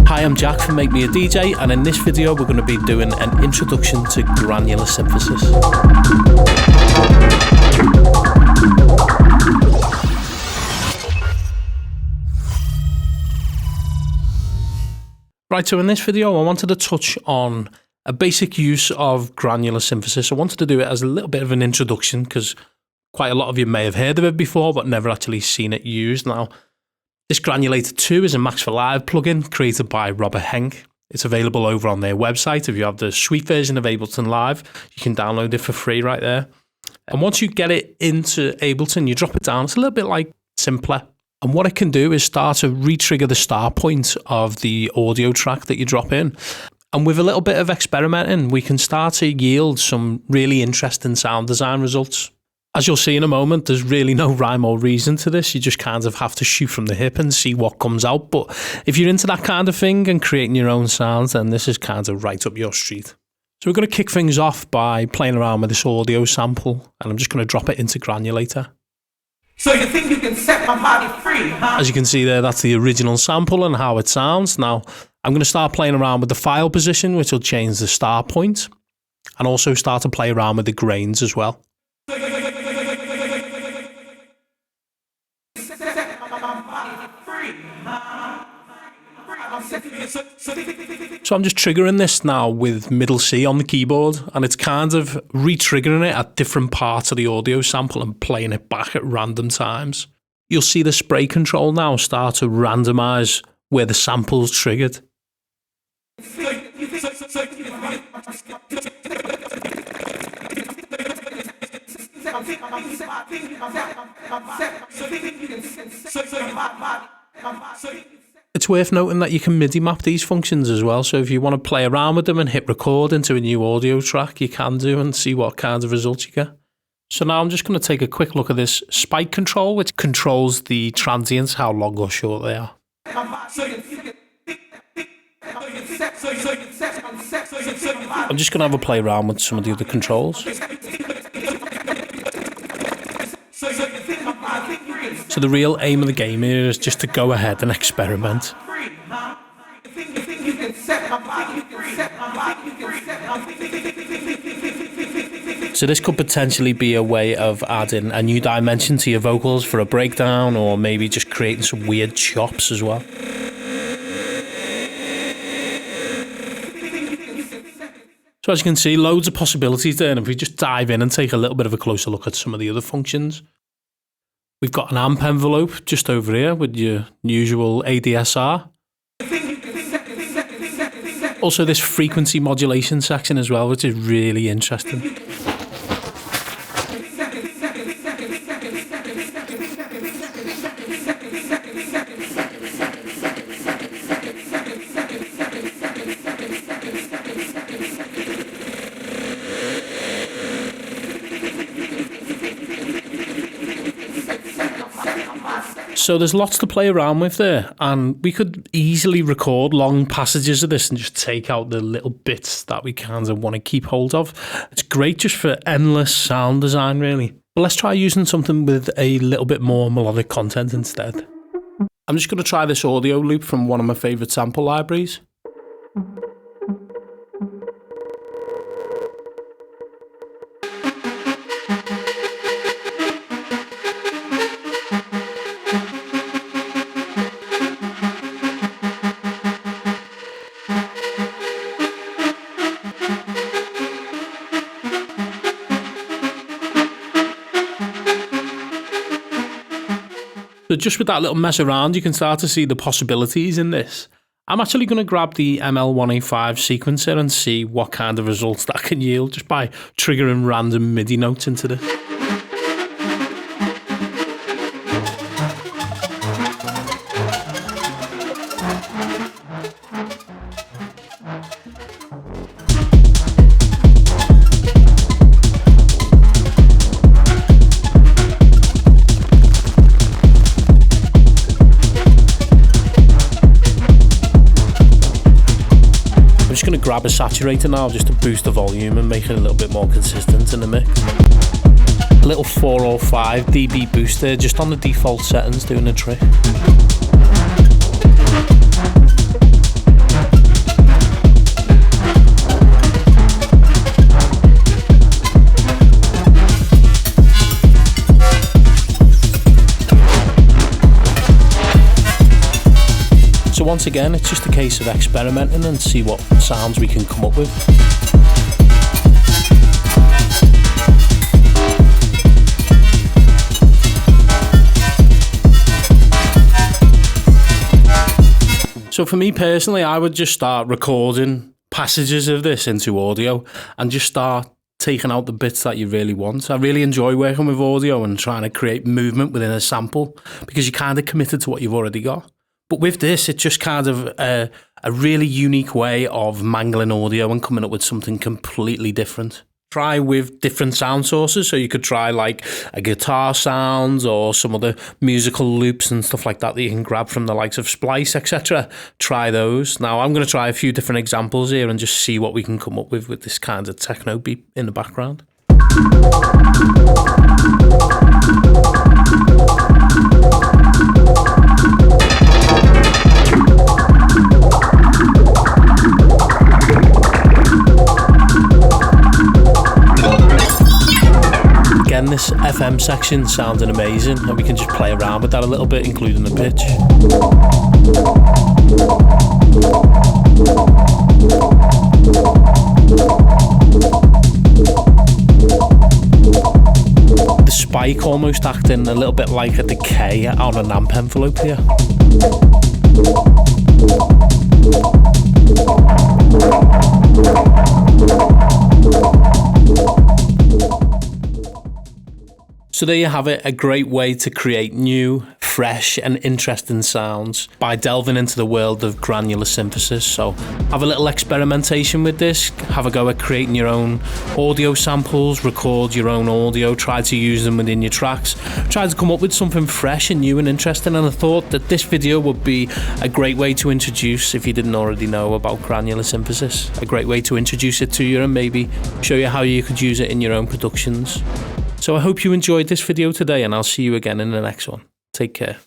Hi, I'm Jack from Make Me a DJ, and in this video we're going to be doing an introduction to granular synthesis. Right, so in this video I wanted to touch on a basic use of granular synthesis. I wanted to do it as a little bit of an introduction because quite a lot of you may have heard of it before but never actually seen it used. Now, this Granulator II is a Max for Live plugin created by Robert Henke. It's available over on their website. If you have the suite version of Ableton Live, you can download it for free right there. And once you get it into Ableton, you drop it down. It's a little bit like simpler. And what it can do is start to re-trigger the start point of the audio track that you drop in. And with a little bit of experimenting, we can start to yield some really interesting sound design results. As you'll see in a moment, there's really no rhyme or reason to this. You just kind of have to shoot from the hip and see what comes out. But if you're into that kind of thing and creating your own sounds, then this is kind of right up your street. So we're going to kick things off by playing around with this audio sample, and I'm just going to drop it into Granulator. So you think you can set my body free, huh? As you can see there, that's the original sample and how it sounds. Now, I'm going to start playing around with the file position, which will change the start point, and also start to play around with the grains as well. So I'm just triggering this now with middle C on the keyboard, and it's kind of re-triggering it at different parts of the audio sample and playing it back at random times. You'll see the spray control now start to randomize where the sample's triggered. It's worth noting that you can MIDI map these functions as well, so if you want to play around with them and hit record into a new audio track, you can do and see what kind of results you get. So now I'm just going to take a quick look at this spike control, which controls the transients, how long or short they are. I'm just going to have a play around with some of the other controls. So the real aim of the game here is just to go ahead and experiment. So this could potentially be a way of adding a new dimension to your vocals for a breakdown, or maybe just creating some weird chops as well. So as you can see, loads of possibilities there, and if we just dive in and take a little bit of a closer look at some of the other functions. We've got an amp envelope just over here with your usual ADSR. Also this frequency modulation section as well, which is really interesting. So there's lots to play around with there, and we could easily record long passages of this and just take out the little bits that we kind of want to keep hold of. It's great just for endless sound design, really. But let's try using something with a little bit more melodic content instead. I'm just going to try this audio loop from one of my favourite sample libraries. So just with that little mess around, you can start to see the possibilities in this. I'm actually going to grab the ML185 sequencer and see what kind of results that can yield just by triggering random MIDI notes into this. Going to grab a saturator now just to boost the volume and make it a little bit more consistent in the mix. A little 4 or 5 dB booster just on the default settings doing the trick. once again, it's just a case of experimenting and see what sounds we can come up with. So for me personally, I would just start recording passages of this into audio and just start taking out the bits that you really want. I really enjoy working with audio and trying to create movement within a sample because you're kind of committed to what you've already got. But with this, it's just kind of a really unique way of mangling audio and coming up with something completely different. Try with different sound sources, so you could try like a guitar sound or some other musical loops and stuff like that you can grab from the likes of Splice, etc. Try those. Now I'm going to try a few different examples here and just see what we can come up with this kind of techno beat in the background. Again, this FM section sounding amazing, and we can just play around with that a little bit, including the pitch. The spike almost acting a little bit like a decay on an amp envelope here. So there you have it, a great way to create new, fresh and interesting sounds by delving into the world of granular synthesis. So have a little experimentation with this, have a go at creating your own audio samples, record your own audio, try to use them within your tracks, try to come up with something fresh and new and interesting. And I thought that this video would be a great way to introduce, if you didn't already know about granular synthesis, a great way to introduce it to you and maybe show you how you could use it in your own productions. So I hope you enjoyed this video today, and I'll see you again in the next one. Take care.